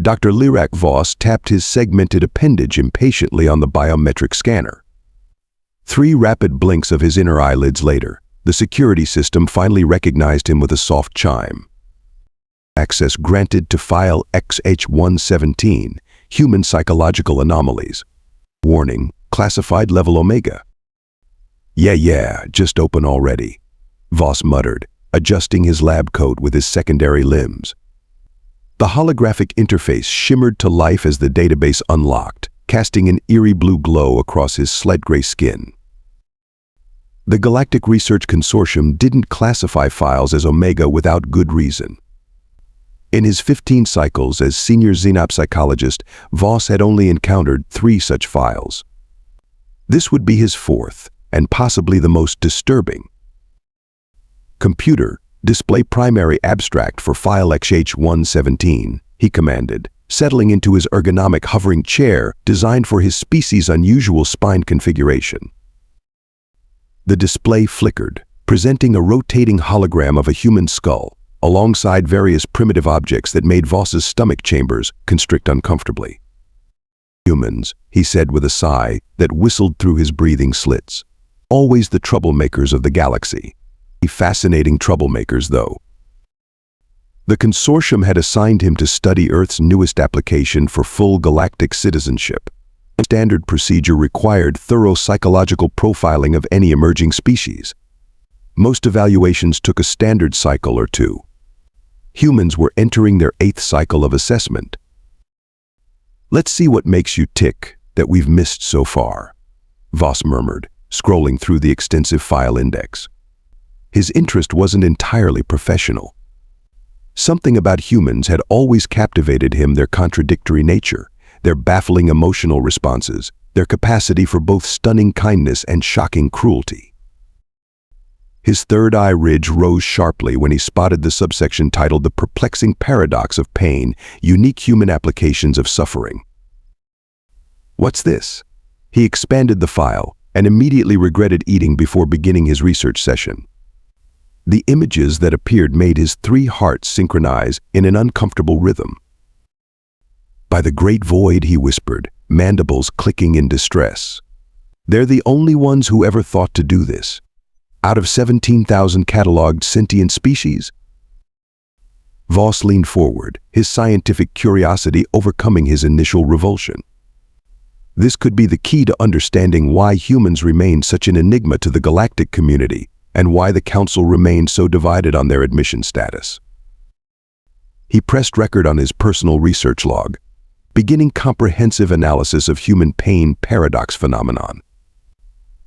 Dr. Liraq Voss tapped his segmented appendage impatiently on the biometric scanner. 3 rapid blinks of his inner eyelids later, the security system finally recognized him with a soft chime. Access granted to file XH117, Human Psychological Anomalies. Warning, classified level Omega. Yeah, just open already, Voss muttered, adjusting his lab coat with his secondary limbs. The holographic interface shimmered to life as the database unlocked, casting an eerie blue glow across his sled-gray skin. The Galactic Research Consortium didn't classify files as Omega without good reason. In his 15 cycles as senior xenopsychologist, Voss had only encountered 3 such files. This would be his 4th, and possibly the most disturbing. Computer, display primary abstract for file XH117, he commanded, settling into his ergonomic hovering chair designed for his species' unusual spine configuration. The display flickered, presenting a rotating hologram of a human skull, alongside various primitive objects that made Voss's stomach chambers constrict uncomfortably. Humans, he said with a sigh that whistled through his breathing slits. Always the troublemakers of the galaxy. Fascinating troublemakers, though. The consortium had assigned him to study Earth's newest application for full galactic citizenship. Standard procedure required thorough psychological profiling of any emerging species. Most evaluations took a standard cycle or 2. Humans were entering their 8th cycle of assessment. Let's see what makes you tick that we've missed so far, Voss murmured, scrolling through the extensive file index. His interest wasn't entirely professional. Something about humans had always captivated him: their contradictory nature, their baffling emotional responses, their capacity for both stunning kindness and shocking cruelty. His third eye ridge rose sharply when he spotted the subsection titled The Perplexing Paradox of Pain, Unique Human Applications of Suffering. What's this? He expanded the file and immediately regretted eating before beginning his research session. The images that appeared made his 3 hearts synchronize in an uncomfortable rhythm. By the great void, he whispered, mandibles clicking in distress. They're the only ones who ever thought to do this. Out of 17,000 catalogued sentient species? Voss leaned forward, his scientific curiosity overcoming his initial revulsion. This could be the key to understanding why humans remain such an enigma to the galactic community, and why the Council remained so divided on their admission status. He pressed record on his personal research log, beginning comprehensive analysis of human pain paradox phenomenon.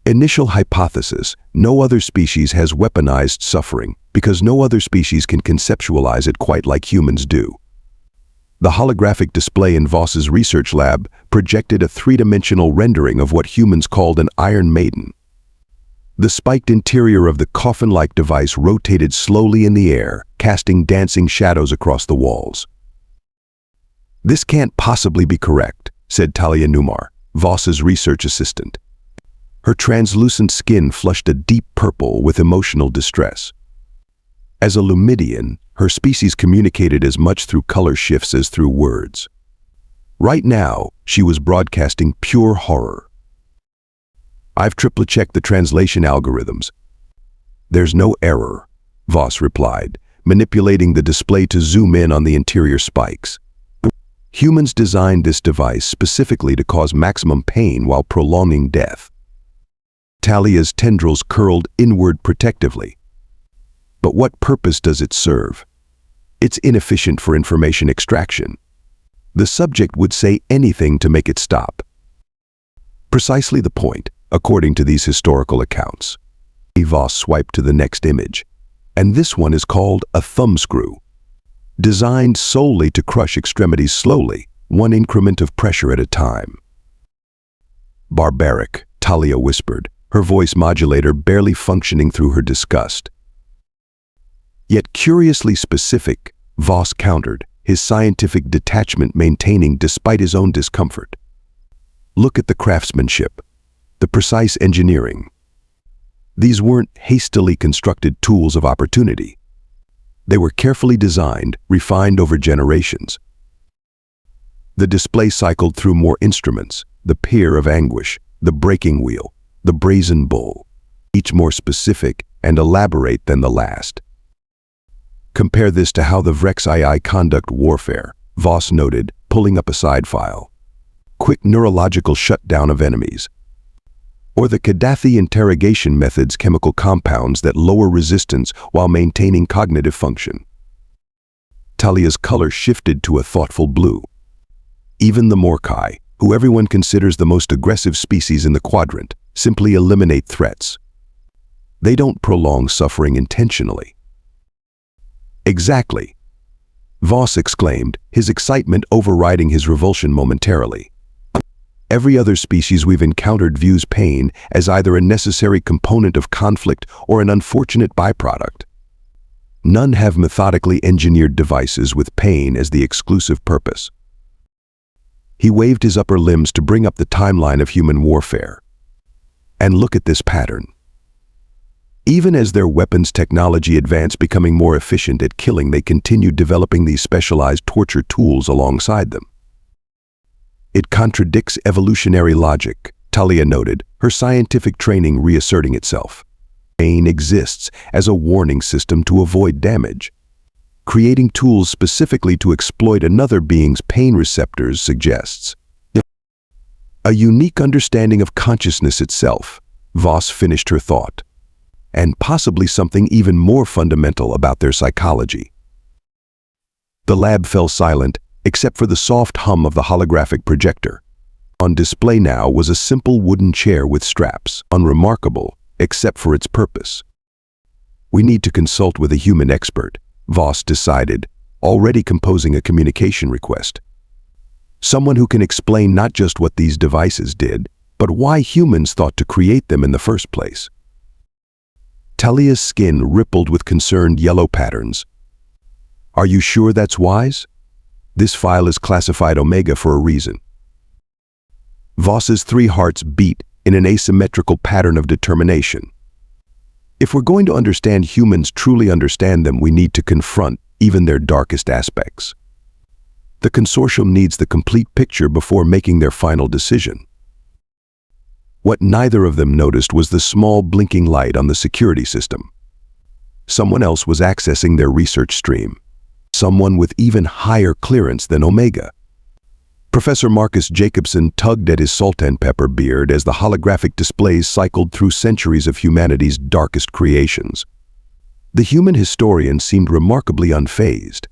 Initial hypothesis: no other species has weaponized suffering because no other species can conceptualize it quite like humans do. The holographic display in Voss's research lab projected a 3-dimensional rendering of what humans called an Iron Maiden. The spiked interior of the coffin-like device rotated slowly in the air, casting dancing shadows across the walls. This can't possibly be correct, said Talia Numar, Voss's research assistant. Her translucent skin flushed a deep purple with emotional distress. As a Lumidian, her species communicated as much through color shifts as through words. Right now, she was broadcasting pure horror. I've triple-checked the translation algorithms. There's no error, Voss replied, manipulating the display to zoom in on the interior spikes. Humans designed this device specifically to cause maximum pain while prolonging death. Talia's tendrils curled inward protectively. But what purpose does it serve? It's inefficient for information extraction. The subject would say anything to make it stop. Precisely the point, according to these historical accounts. Voss swiped to the next image, and this one is called a thumbscrew. Designed solely to crush extremities slowly, one increment of pressure at a time. Barbaric, Talia whispered, her voice modulator barely functioning through her disgust. Yet curiously specific, Voss countered, his scientific detachment maintaining despite his own discomfort. Look at the craftsmanship, the precise engineering. These weren't hastily constructed tools of opportunity. They were carefully designed, refined over generations. The display cycled through more instruments, the pier of anguish, the breaking wheel, the brazen bull, each more specific and elaborate than the last. Compare this to how the VREX-II conduct warfare, Voss noted, pulling up a side file. Quick neurological shutdown of enemies. Or the Kadathi interrogation method's chemical compounds that lower resistance while maintaining cognitive function. Talia's color shifted to a thoughtful blue. Even the Morkai, who everyone considers the most aggressive species in the quadrant, simply eliminate threats. They don't prolong suffering intentionally. Exactly, Voss exclaimed, his excitement overriding his revulsion momentarily. Every other species we've encountered views pain as either a necessary component of conflict or an unfortunate byproduct. None have methodically engineered devices with pain as the exclusive purpose. He waved his upper limbs to bring up the timeline of human warfare. And look at this pattern. Even as their weapons technology advanced, becoming more efficient at killing, they continued developing these specialized torture tools alongside them. It contradicts evolutionary logic, Talia noted, her scientific training reasserting itself. Pain exists as a warning system to avoid damage. Creating tools specifically to exploit another being's pain receptors suggests a unique understanding of consciousness itself, Voss finished her thought, and possibly something even more fundamental about their psychology. The lab fell silent, except for the soft hum of the holographic projector. On display now was a simple wooden chair with straps, unremarkable, except for its purpose. We need to consult with a human expert, Voss decided, already composing a communication request. Someone who can explain not just what these devices did, but why humans thought to create them in the first place. Talia's skin rippled with concerned yellow patterns. Are you sure that's wise? This file is classified Omega for a reason. Voss's 3 hearts beat in an asymmetrical pattern of determination. If we're going to understand humans, truly understand them, we need to confront even their darkest aspects. The consortium needs the complete picture before making their final decision. What neither of them noticed was the small blinking light on the security system. Someone else was accessing their research stream. Someone with even higher clearance than Omega. Professor Marcus Jacobson tugged at his salt and pepper beard as the holographic displays cycled through centuries of humanity's darkest creations. The human historian seemed remarkably unfazed.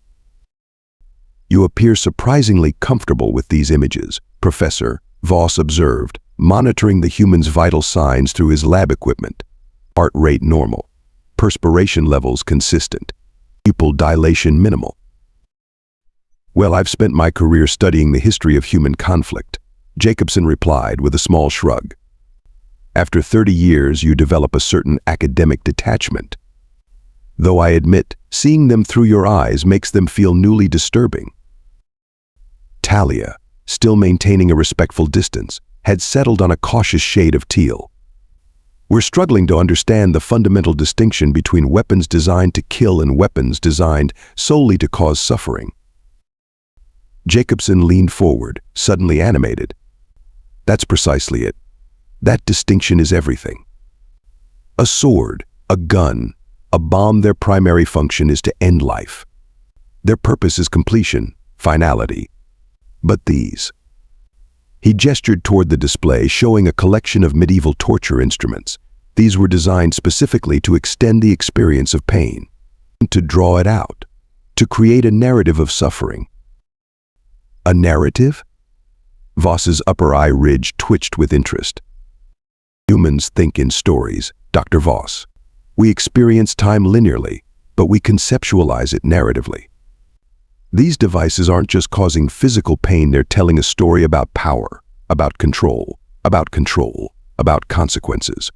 You appear surprisingly comfortable with these images, Professor, Voss observed, monitoring the human's vital signs through his lab equipment. Heart rate normal. Perspiration levels consistent. Pupil dilation minimal. Well, I've spent my career studying the history of human conflict, Jacobson replied with a small shrug. After 30 years, you develop a certain academic detachment. Though I admit, seeing them through your eyes makes them feel newly disturbing. Talia, still maintaining a respectful distance, had settled on a cautious shade of teal. We're struggling to understand the fundamental distinction between weapons designed to kill and weapons designed solely to cause suffering. Jacobson leaned forward, suddenly animated. That's precisely it. That distinction is everything. A sword, a gun, a bomb, their primary function is to end life. Their purpose is completion, finality. But these. He gestured toward the display, showing a collection of medieval torture instruments. These were designed specifically to extend the experience of pain, to draw it out, to create a narrative of suffering. A narrative? Voss's upper eye ridge twitched with interest. Humans think in stories, Dr. Voss. We experience time linearly, but we conceptualize it narratively. These devices aren't just causing physical pain, they're telling a story about power, about control, about consequences.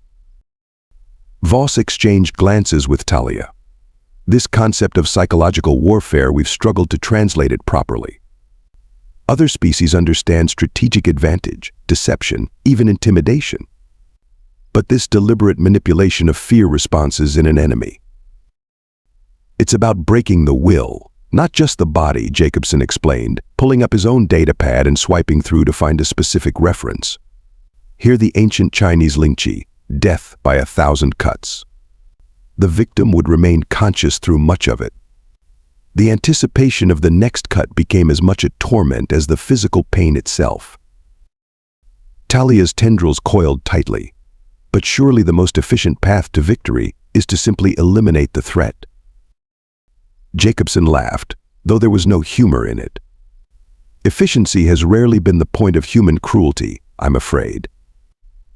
Voss exchanged glances with Talia. This concept of psychological warfare, we've struggled to translate it properly. Other species understand strategic advantage, deception, even intimidation. But this deliberate manipulation of fear responses in an enemy. It's about breaking the will, Not just the body, Jacobson explained, pulling up his own datapad and swiping through to find a specific reference. Here the ancient Chinese lingqi, death by 1,000 cuts. The victim would remain conscious through much of it. The anticipation of the next cut became as much a torment as the physical pain itself. Talia's tendrils coiled tightly, but surely the most efficient path to victory is to simply eliminate the threat. Jacobson laughed, though there was no humor in it. Efficiency has rarely been the point of human cruelty, I'm afraid.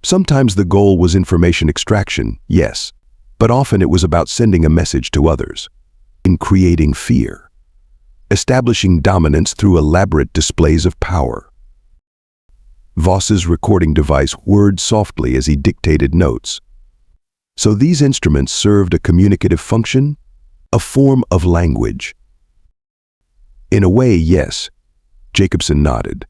Sometimes the goal was information extraction, yes, but often it was about sending a message to others, in creating fear, establishing dominance through elaborate displays of power. Voss's recording device whirred softly as he dictated notes. So these instruments served a communicative function, a form of language. In a way, yes, Jacobson nodded.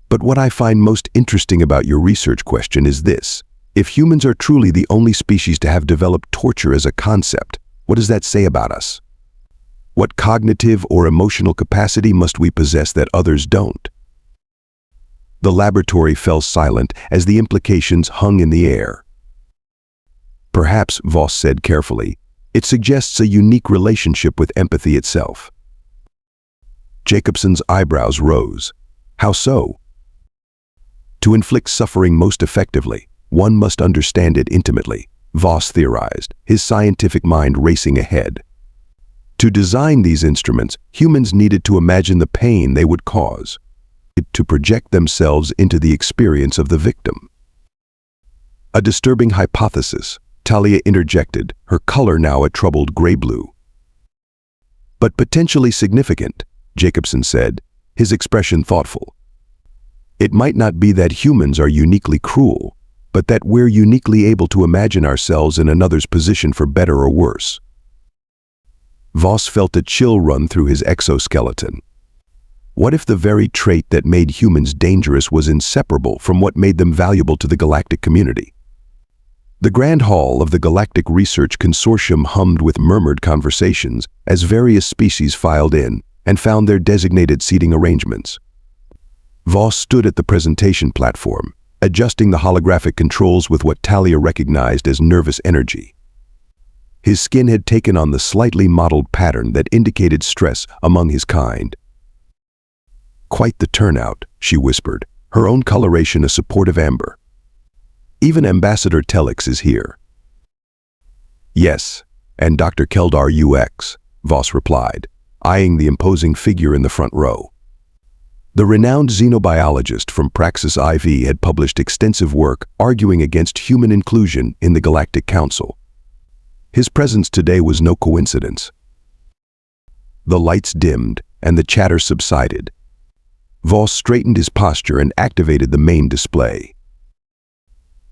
But what I find most interesting about your research question is this. If humans are truly the only species to have developed torture as a concept, what does that say about us? What cognitive or emotional capacity must we possess that others don't? The laboratory fell silent as the implications hung in the air. Perhaps, Voss said carefully, it suggests a unique relationship with empathy itself. Jacobson's eyebrows rose. How so? To inflict suffering most effectively, one must understand it intimately, Voss theorized, his scientific mind racing ahead. To design these instruments, humans needed to imagine the pain they would cause, to project themselves into the experience of the victim. A disturbing hypothesis, Talia interjected, her color now a troubled gray-blue. But potentially significant, Jacobson said, his expression thoughtful. It might not be that humans are uniquely cruel, but that we're uniquely able to imagine ourselves in another's position for better or worse. Voss felt a chill run through his exoskeleton. What if the very trait that made humans dangerous was inseparable from what made them valuable to the galactic community? The Grand Hall of the Galactic Research Consortium hummed with murmured conversations as various species filed in and found their designated seating arrangements. Voss stood at the presentation platform, adjusting the holographic controls with what Talia recognized as nervous energy. His skin had taken on the slightly mottled pattern that indicated stress among his kind. Quite the turnout, she whispered, her own coloration a supportive amber. Even Ambassador Telix is here. Yes, and Dr. Keldar UX, Voss replied, eyeing the imposing figure in the front row. The renowned xenobiologist from Praxis IV had published extensive work arguing against human inclusion in the Galactic Council. His presence today was no coincidence. The lights dimmed and the chatter subsided. Voss straightened his posture and activated the main display.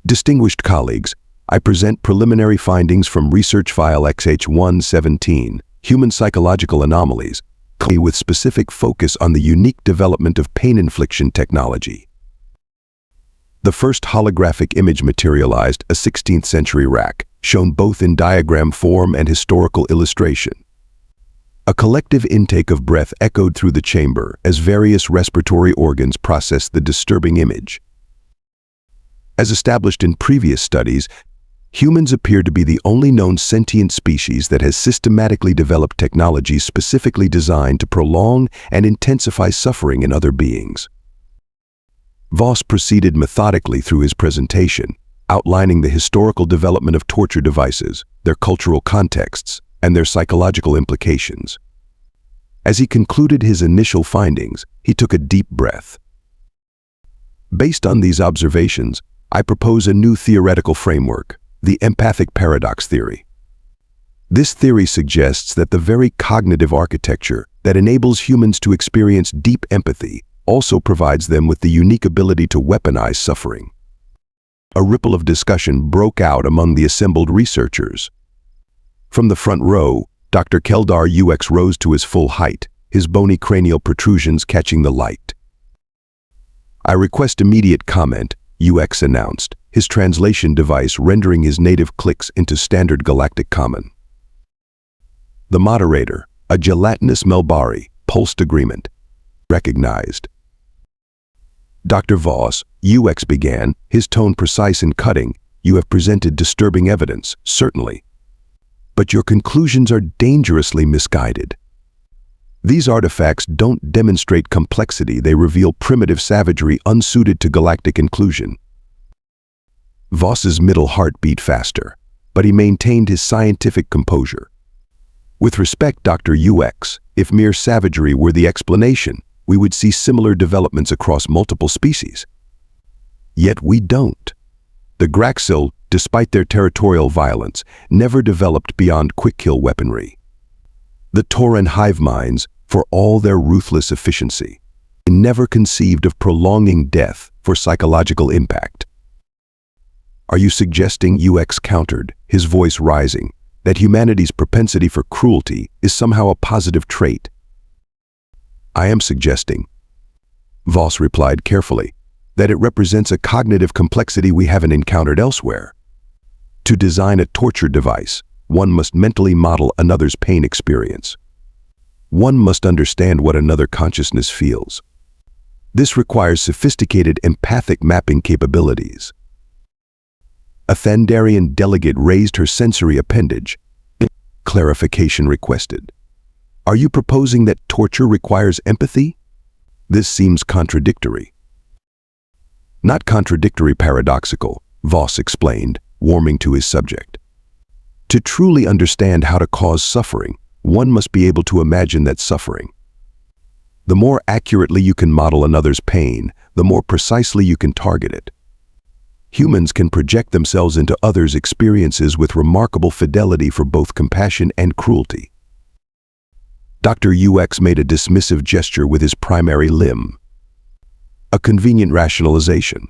Distinguished colleagues, I present preliminary findings from research file HFY Human Psychological Anomalies, with specific focus on the unique development of pain infliction technology. The first holographic image materialized a 16th century rack, shown both in diagram form and historical illustration. A collective intake of breath echoed through the chamber as various respiratory organs processed the disturbing image. As established in previous studies, humans appear to be the only known sentient species that has systematically developed technologies specifically designed to prolong and intensify suffering in other beings. Voss proceeded methodically through his presentation, outlining the historical development of torture devices, their cultural contexts, and their psychological implications. As he concluded his initial findings, he took a deep breath. Based on these observations, I propose a new theoretical framework, the Empathic Paradox theory. This theory suggests that the very cognitive architecture that enables humans to experience deep empathy also provides them with the unique ability to weaponize suffering. A ripple of discussion broke out among the assembled researchers. From the front row, Dr. Keldar UX rose to his full height, his bony cranial protrusions catching the light. I request immediate comment, UX announced, his translation device rendering his native clicks into standard galactic common. The moderator, A gelatinous Melbari, pulsed agreement. Recognized. Dr. Voss, UX began, his tone precise and cutting. You have presented disturbing evidence, certainly. But your conclusions are dangerously misguided. These artifacts don't demonstrate complexity, they reveal primitive savagery unsuited to galactic inclusion. Voss's middle heart beat faster, but he maintained his scientific composure. With respect, Dr. UX, if mere savagery were the explanation, we would see similar developments across multiple species. Yet we don't. The Graxil, despite their territorial violence, never developed beyond quick-kill weaponry. The Tauran hive minds, for all their ruthless efficiency, never conceived of prolonging death for psychological impact. Are you suggesting, UX countered, his voice rising, that humanity's propensity for cruelty is somehow a positive trait? I am suggesting, Voss replied carefully, that it represents a cognitive complexity we haven't encountered elsewhere. To design a torture device, one must mentally model another's pain experience. One must understand what another consciousness feels. This requires sophisticated empathic mapping capabilities. A Thandarian delegate raised her sensory appendage. Clarification requested. Are you proposing that torture requires empathy? This seems contradictory. Not contradictory, paradoxical, Voss explained, warming to his subject. To truly understand how to cause suffering, one must be able to imagine that suffering. The more accurately you can model another's pain, the more precisely you can target it. Humans can project themselves into others' experiences with remarkable fidelity for both compassion and cruelty. Dr. UX made a dismissive gesture with his primary limb. A convenient rationalization.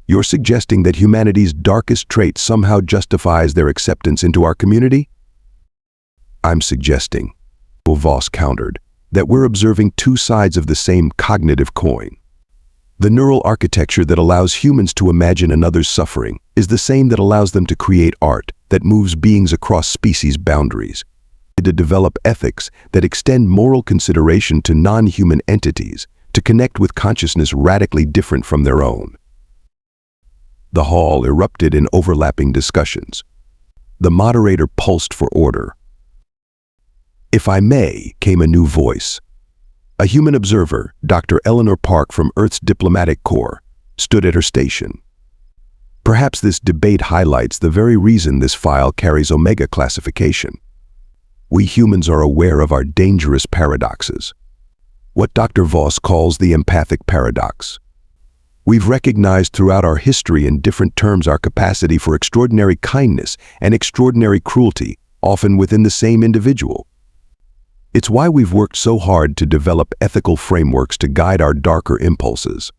You're suggesting that humanity's darkest trait somehow justifies their acceptance into our community? I'm suggesting, Voss countered, that we're observing two sides of the same cognitive coin. The neural architecture that allows humans to imagine another's suffering is the same that allows them to create art that moves beings across species boundaries, to develop ethics that extend moral consideration to non-human entities, to connect with consciousness radically different from their own. The hall erupted in overlapping discussions. The moderator pulsed for order. If I may, came a new voice. A human observer, Dr. Eleanor Park from Earth's Diplomatic Corps, stood at her station. Perhaps this debate highlights the very reason this file carries Omega classification. We humans are aware of our dangerous paradoxes. What Dr. Voss calls the empathic paradox. We've recognized throughout our history in different terms our capacity for extraordinary kindness and extraordinary cruelty, often within the same individual. It's why we've worked so hard to develop ethical frameworks to guide our darker impulses.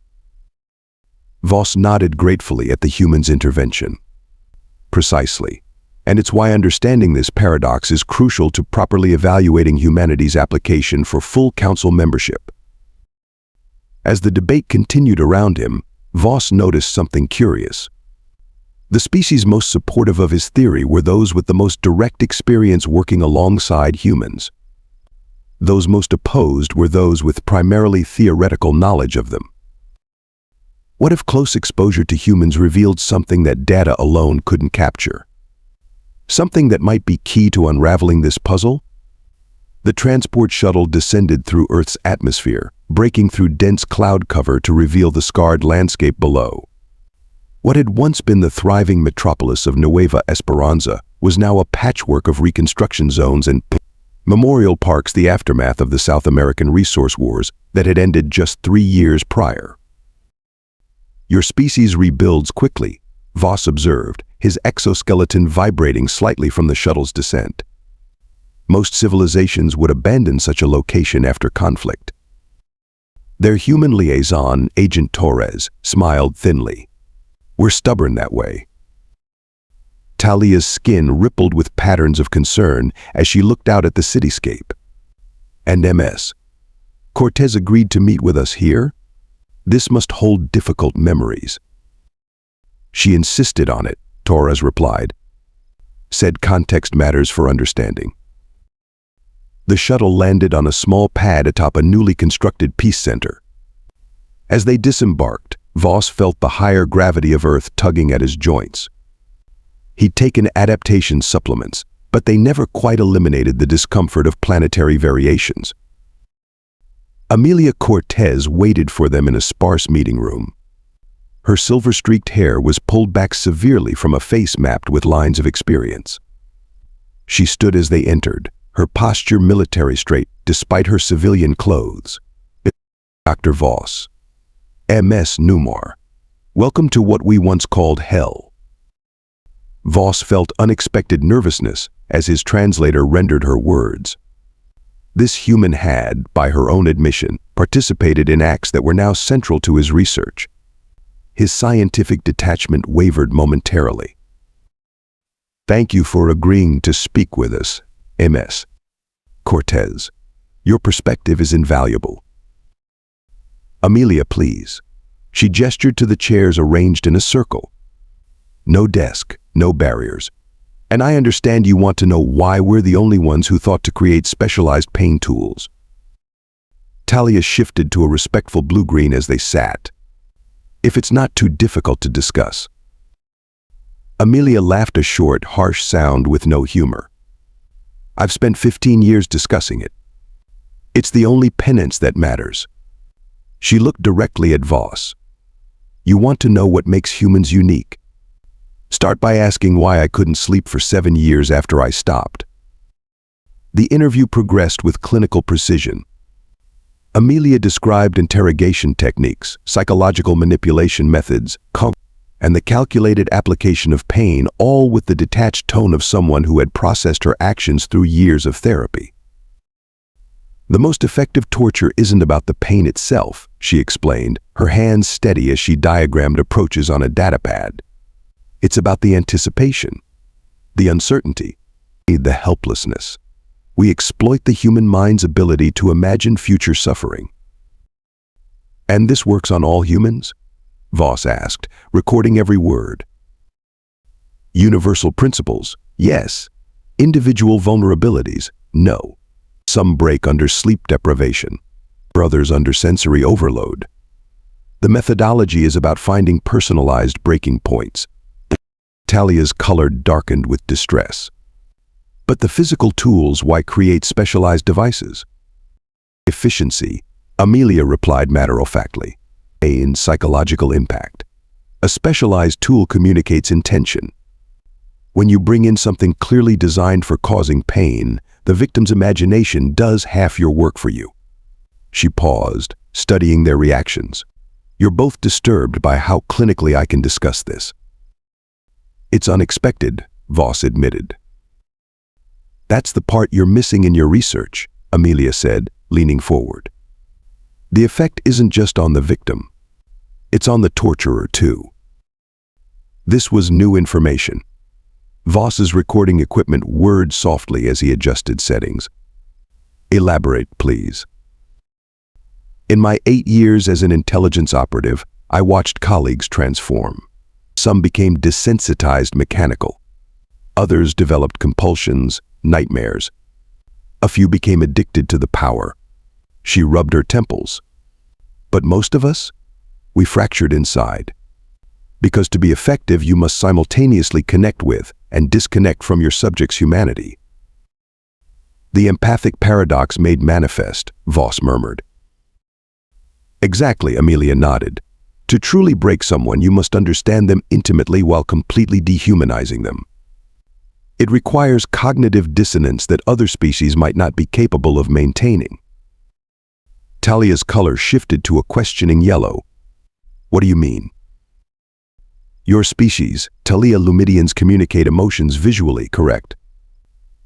Voss nodded gratefully at the human's intervention. Precisely. And it's why understanding this paradox is crucial to properly evaluating humanity's application for full council membership. As the debate continued around him, Voss noticed something curious. The species most supportive of his theory were those with the most direct experience working alongside humans. Those most opposed were those with primarily theoretical knowledge of them. What if close exposure to humans revealed something that data alone couldn't capture? Something that might be key to unraveling this puzzle? The transport shuttle descended through Earth's atmosphere, breaking through dense cloud cover to reveal the scarred landscape below. What had once been the thriving metropolis of Nueva Esperanza was now a patchwork of reconstruction zones and memorial parks, the aftermath of the South American resource wars that had ended just 3 years prior. Your species rebuilds quickly, Voss observed, his exoskeleton vibrating slightly from the shuttle's descent. Most civilizations would abandon such a location after conflict. Their human liaison, Agent Torres, smiled thinly. We're stubborn that way. Talia's skin rippled with patterns of concern as she looked out at the cityscape. And MS. Cortez agreed to meet with us here? This must hold difficult memories. She insisted on it, Torres replied. Said context matters for understanding. The shuttle landed on a small pad atop a newly constructed peace center. As they disembarked, Voss felt the higher gravity of Earth tugging at his joints. He'd taken adaptation supplements, but they never quite eliminated the discomfort of planetary variations. Amelia Cortez waited for them in a sparse meeting room. Her silver-streaked hair was pulled back severely from a face mapped with lines of experience. She stood as they entered, her posture military straight despite her civilian clothes. Dr. Voss. MS Numar. Welcome to what we once called hell. Voss felt unexpected nervousness as his translator rendered her words. This human had, by her own admission, participated in acts that were now central to his research. His scientific detachment wavered momentarily. Thank you for agreeing to speak with us, MS Cortez. Your perspective is invaluable. Amelia, please. She gestured to the chairs arranged in a circle. No desk, no barriers. And I understand you want to know why we're the only ones who thought to create specialized pain tools. Talia shifted to a respectful blue-green as they sat. If it's not too difficult to discuss. Amelia laughed a short, harsh sound with no humor. I've spent 15 years discussing it. It's the only penance that matters. She looked directly at Voss. You want to know what makes humans unique? Start by asking why I couldn't sleep for 7 years after I stopped. The interview progressed with clinical precision. Amelia described interrogation techniques, psychological manipulation methods, and the calculated application of pain, all with the detached tone of someone who had processed her actions through years of therapy. The most effective torture isn't about the pain itself, she explained, her hands steady as she diagrammed approaches on a datapad. It's about the anticipation, the uncertainty, the helplessness. We exploit the human mind's ability to imagine future suffering. And this works on all humans? Voss asked, recording every word. Universal principles, yes. Individual vulnerabilities, no. Some break under sleep deprivation, others under sensory overload. The methodology is about finding personalized breaking points. Talia's color darkened with distress. But the physical tools, why create specialized devices? Efficiency, Amelia replied matter-of-factly. In psychological impact. A specialized tool communicates intention. When you bring in something clearly designed for causing pain, the victim's imagination does half your work for you. She paused, studying their reactions. You're both disturbed by how clinically I can discuss this. It's unexpected, Voss admitted. That's the part you're missing in your research, Amelia said, leaning forward. The effect isn't just on the victim. It's on the torturer, too. This was new information. Voss's recording equipment whirred softly as he adjusted settings. Elaborate, please. In my 8 years as an intelligence operative, I watched colleagues transform. Some became desensitized mechanical. Others developed compulsions, nightmares. A few became addicted to the power. She rubbed her temples. But most of us? We fractured inside. Because to be effective, you must simultaneously connect with and disconnect from your subject's humanity. The empathic paradox made manifest, Voss murmured. Exactly, Amelia nodded. To truly break someone, you must understand them intimately while completely dehumanizing them. It requires cognitive dissonance that other species might not be capable of maintaining. Talia's color shifted to a questioning yellow. What do you mean? Your species, Talia Lumidians, communicate emotions visually, correct?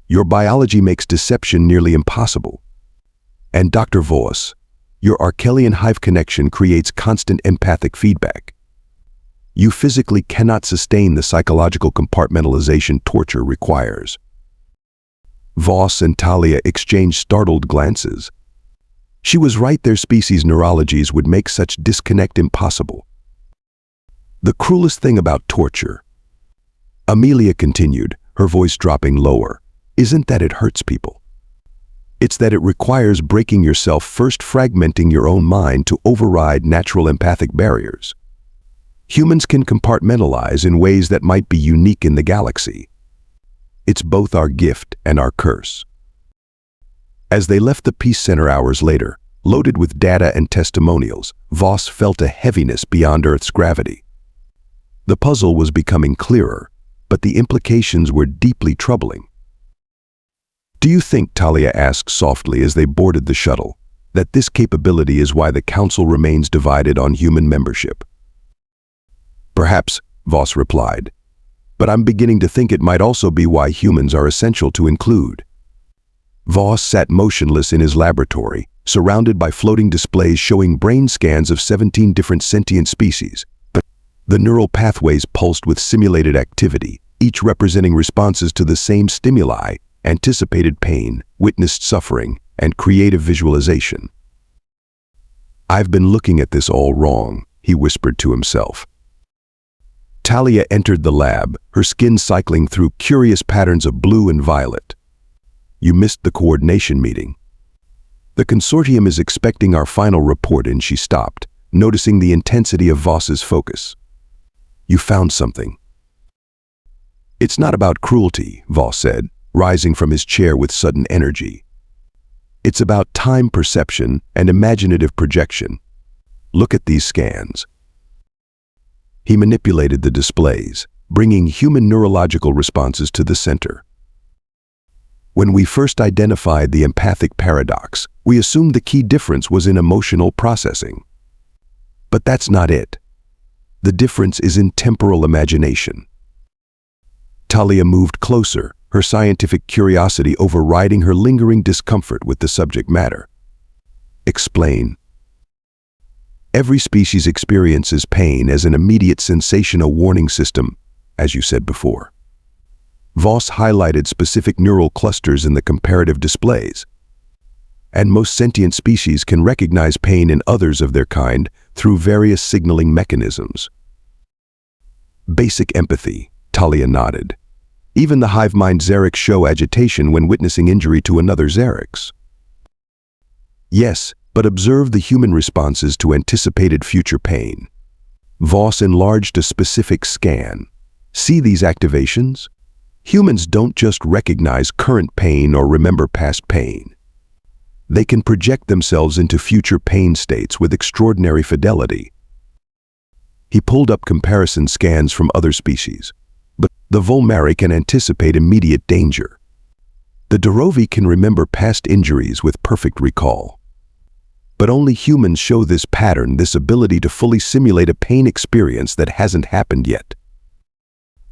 Your biology makes deception nearly impossible. And Dr. Voss, your Archelian hive connection creates constant empathic feedback. You physically cannot sustain the psychological compartmentalization torture requires. Voss and Talia exchanged startled glances. She was right, their species' neurologies would make such disconnect impossible. The cruelest thing about torture, Amelia continued, her voice dropping lower, isn't that it hurts people. It's that it requires breaking yourself, first fragmenting your own mind to override natural empathic barriers. Humans can compartmentalize in ways that might be unique in the galaxy. It's both our gift and our curse. As they left the Peace Center hours later, loaded with data and testimonials, Voss felt a heaviness beyond Earth's gravity. The puzzle was becoming clearer, but the implications were deeply troubling. "Do you think," Talia asked softly as they boarded the shuttle, "that this capability is why the Council remains divided on human membership?" "Perhaps," Voss replied, "but I'm beginning to think it might also be why humans are essential to include." Voss sat motionless in his laboratory, surrounded by floating displays showing brain scans of 17 different sentient species. The neural pathways pulsed with simulated activity, each representing responses to the same stimuli: anticipated pain, witnessed suffering, and creative visualization. "I've been looking at this all wrong," he whispered to himself. Talia entered the lab, her skin cycling through curious patterns of blue and violet. "You missed the coordination meeting. The consortium is expecting our final report," and she stopped, noticing the intensity of Voss's focus. "You found something." "It's not about cruelty," Voss said, rising from his chair with sudden energy. "It's about time perception and imaginative projection. Look at these scans." He manipulated the displays, bringing human neurological responses to the center. "When we first identified the empathic paradox, we assumed the key difference was in emotional processing. But that's not it. The difference is in temporal imagination." Talia moved closer, her scientific curiosity overriding her lingering discomfort with the subject matter. "Explain." "Every species experiences pain as an immediate sensation, a warning system, as you said before." Voss highlighted specific neural clusters in the comparative displays. "And most sentient species can recognize pain in others of their kind through various signaling mechanisms." "Basic empathy," Talia nodded. "Even the hive mind Xerics show agitation when witnessing injury to another Xerix." "Yes, but observe the human responses to anticipated future pain." Voss enlarged a specific scan. "See these activations? Humans don't just recognize current pain or remember past pain. They can project themselves into future pain states with extraordinary fidelity." He pulled up comparison scans from other species. But the Volmari can anticipate immediate danger. The Durovi can remember past injuries with perfect recall. But only humans show this pattern, this ability to fully simulate a pain experience that hasn't happened yet.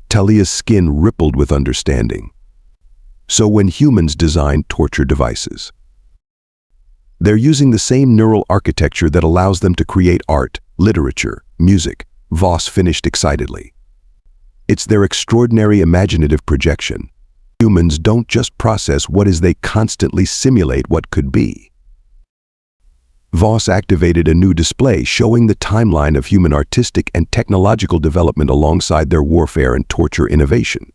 Talia's skin rippled with understanding. "So when humans design torture devices, they're using the same neural architecture that allows them to create art, literature, music," Voss finished excitedly. "It's their extraordinary imaginative projection. Humans don't just process what is, they constantly simulate what could be." Voss activated a new display showing the timeline of human artistic and technological development alongside their warfare and torture innovation.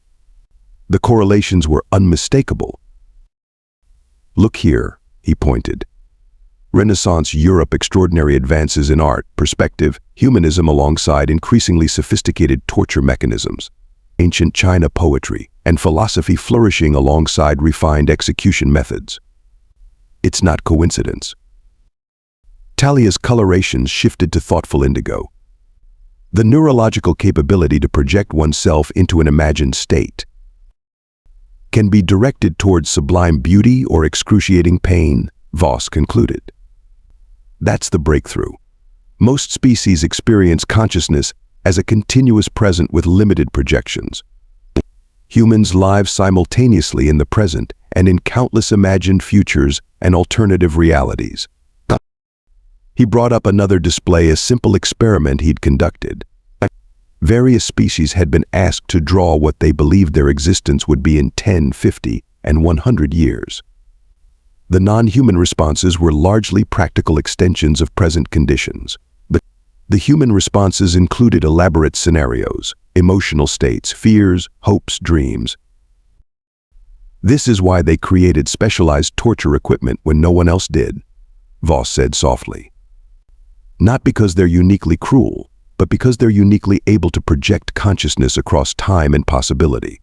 The correlations were unmistakable. "Look here," he pointed. "Renaissance Europe, extraordinary advances in art, perspective, humanism alongside increasingly sophisticated torture mechanisms. Ancient China, poetry and philosophy flourishing alongside refined execution methods. It's not coincidence." Talia's colorations shifted to thoughtful indigo. "The neurological capability to project oneself into an imagined state can be directed towards sublime beauty or excruciating pain," Voss concluded. "That's the breakthrough. Most species experience consciousness as a continuous present with limited projections. Humans live simultaneously in the present and in countless imagined futures and alternative realities." He brought up another display, a simple experiment he'd conducted. Various species had been asked to draw what they believed their existence would be in 10, 50, and 100 years. The non-human responses were largely practical extensions of present conditions, but the human responses included elaborate scenarios, emotional states, fears, hopes, dreams. This is why they created specialized torture equipment when no one else did, Voss said softly. Not because they're uniquely cruel, but because they're uniquely able to project consciousness across time and possibility.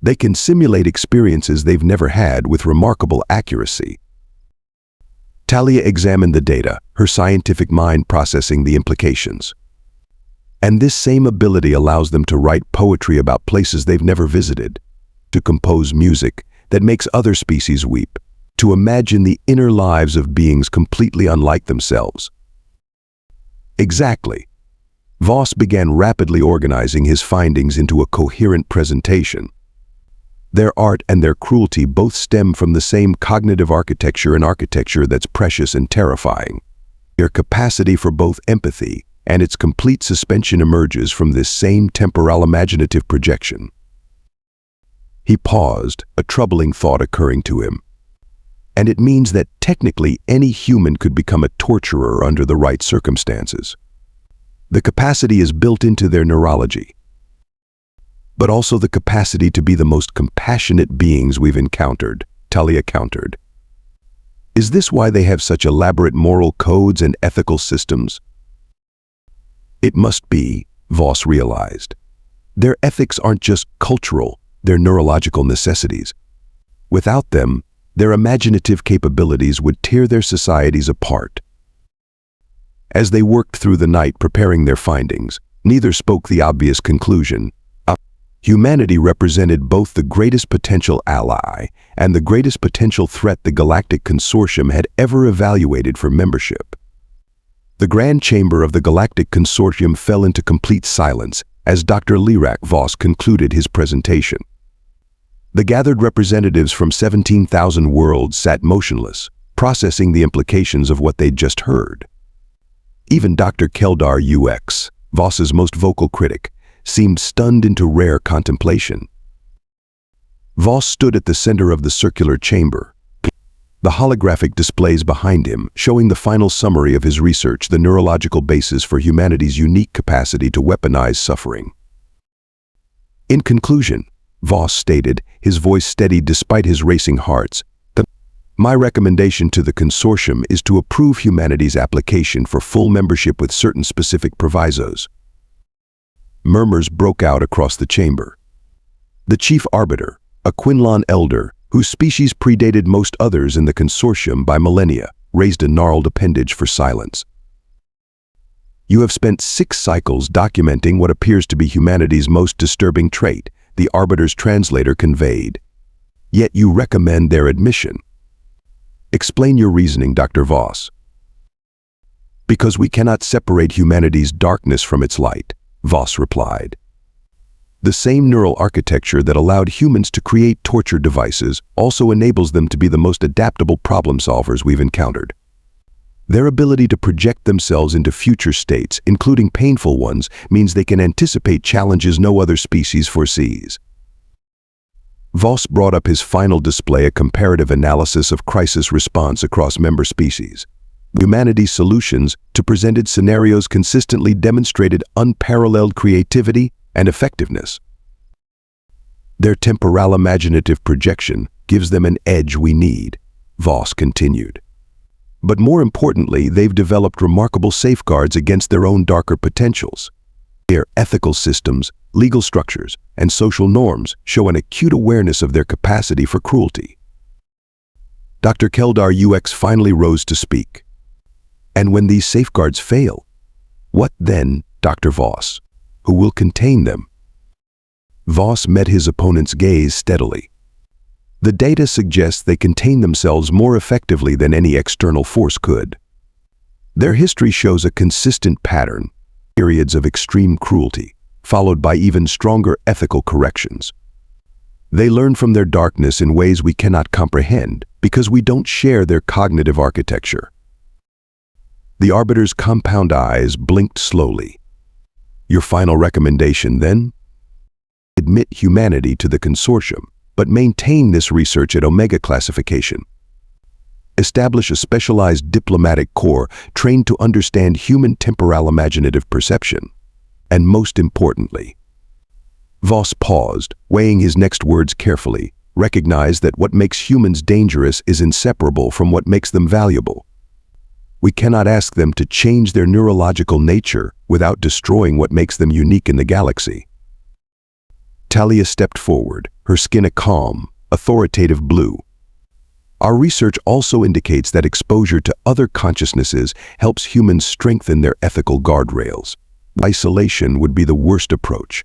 They can simulate experiences they've never had with remarkable accuracy. Talia examined the data, her scientific mind processing the implications. And this same ability allows them to write poetry about places they've never visited, to compose music that makes other species weep, to imagine the inner lives of beings completely unlike themselves. Exactly. Voss began rapidly organizing his findings into a coherent presentation. Their art and their cruelty both stem from the same cognitive architecture, an architecture that's precious and terrifying. Their capacity for both empathy and its complete suspension emerges from this same temporal imaginative projection. He paused, a troubling thought occurring to him. And it means that technically any human could become a torturer under the right circumstances. The capacity is built into their neurology, but also the capacity to be the most compassionate beings we've encountered, Talia countered. Is this why they have such elaborate moral codes and ethical systems? It must be, Voss realized. Their ethics aren't just cultural, they're neurological necessities. Without them, their imaginative capabilities would tear their societies apart. As they worked through the night preparing their findings, neither spoke the obvious conclusion. Humanity represented both the greatest potential ally and the greatest potential threat the Galactic Consortium had ever evaluated for membership. The Grand Chamber of the Galactic Consortium fell into complete silence as Dr. Liraq Voss concluded his presentation. The gathered representatives from 17,000 worlds sat motionless, processing the implications of what they'd just heard. Even Dr. Keldar UX, Voss's most vocal critic, seemed stunned into rare contemplation. Voss stood at the center of the circular chamber, the holographic displays behind him showing the final summary of his research, the neurological basis for humanity's unique capacity to weaponize suffering. In conclusion, Voss stated, his voice steady despite his racing hearts, my recommendation to the consortium is to approve humanity's application for full membership with certain specific provisos. Murmurs broke out across the chamber. The chief arbiter, a Quinlan elder, whose species predated most others in the consortium by millennia, raised a gnarled appendage for silence. You have spent 6 cycles documenting what appears to be humanity's most disturbing trait, the arbiter's translator conveyed. Yet you recommend their admission. Explain your reasoning, Dr. Voss. Because we cannot separate humanity's darkness from its light, Voss replied. The same neural architecture that allowed humans to create torture devices also enables them to be the most adaptable problem solvers we've encountered. Their ability to project themselves into future states, including painful ones, means they can anticipate challenges no other species foresees. Voss brought up his final display, a comparative analysis of crisis response across member species. Humanity's solutions to presented scenarios consistently demonstrated unparalleled creativity and effectiveness. Their temporal imaginative projection gives them an edge we need, Voss continued. But more importantly, they've developed remarkable safeguards against their own darker potentials. Their ethical systems, legal structures, and social norms show an acute awareness of their capacity for cruelty. Dr. Keldar UX finally rose to speak. And when these safeguards fail, what then, Dr. Voss? Who will contain them? Voss met his opponent's gaze steadily. The data suggests they contain themselves more effectively than any external force could. Their history shows a consistent pattern, periods of extreme cruelty, followed by even stronger ethical corrections. They learn from their darkness in ways we cannot comprehend because we don't share their cognitive architecture. The arbiter's compound eyes blinked slowly. Your final recommendation, then? Admit humanity to the consortium, but maintain this research at Omega classification. Establish a specialized diplomatic corps trained to understand human temporal imaginative perception. And most importantly, Voss paused, weighing his next words carefully, Recognize that what makes humans dangerous is inseparable from what makes them valuable. We cannot ask them to change their neurological nature without destroying what makes them unique in the galaxy. Talia stepped forward, her skin a calm, authoritative blue. Our research also indicates that exposure to other consciousnesses helps humans strengthen their ethical guardrails. Isolation would be the worst approach.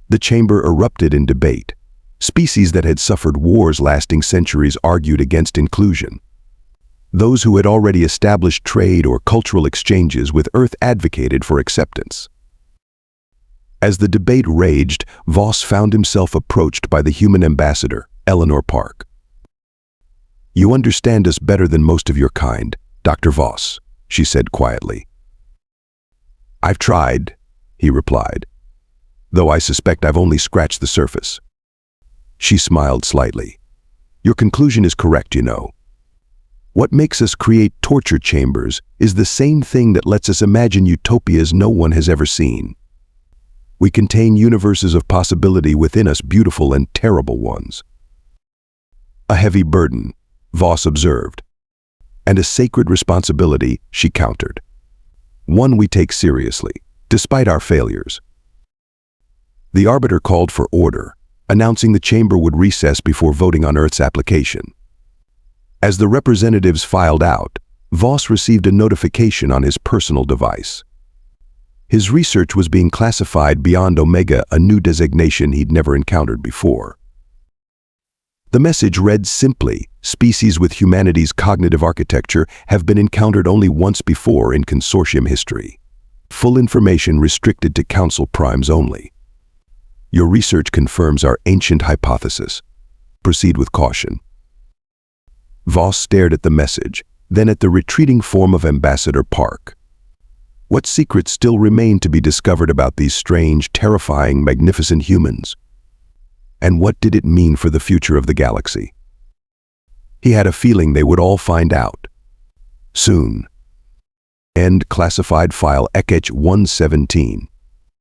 The chamber erupted in debate. Species that had suffered wars lasting centuries argued against inclusion. Those who had already established trade or cultural exchanges with Earth advocated for acceptance. As the debate raged, Voss found himself approached by the human ambassador, Eleanor Park. "You understand us better than most of your kind, Dr. Voss," she said quietly. "I've tried," he replied, "though I suspect I've only scratched the surface." She smiled slightly. "Your conclusion is correct, you know. What makes us create torture chambers is the same thing that lets us imagine utopias no one has ever seen. We contain universes of possibility within us, beautiful and terrible ones." "A heavy burden," Voss observed. "And a sacred responsibility," she countered. "One we take seriously, despite our failures." The arbiter called for order, announcing the chamber would recess before voting on Earth's application. As the representatives filed out, Voss received a notification on his personal device. His research was being classified beyond Omega, a new designation he'd never encountered before. The message read simply, "Species with humanity's cognitive architecture have been encountered only once before in consortium history. Full information restricted to Council primes only. Your research confirms our ancient hypothesis. Proceed with caution." Voss stared at the message, then at the retreating form of Ambassador Park. What secrets still remained to be discovered about these strange, terrifying, magnificent humans? And what did it mean for the future of the galaxy? He had a feeling they would all find out. Soon. End classified file HFY 117.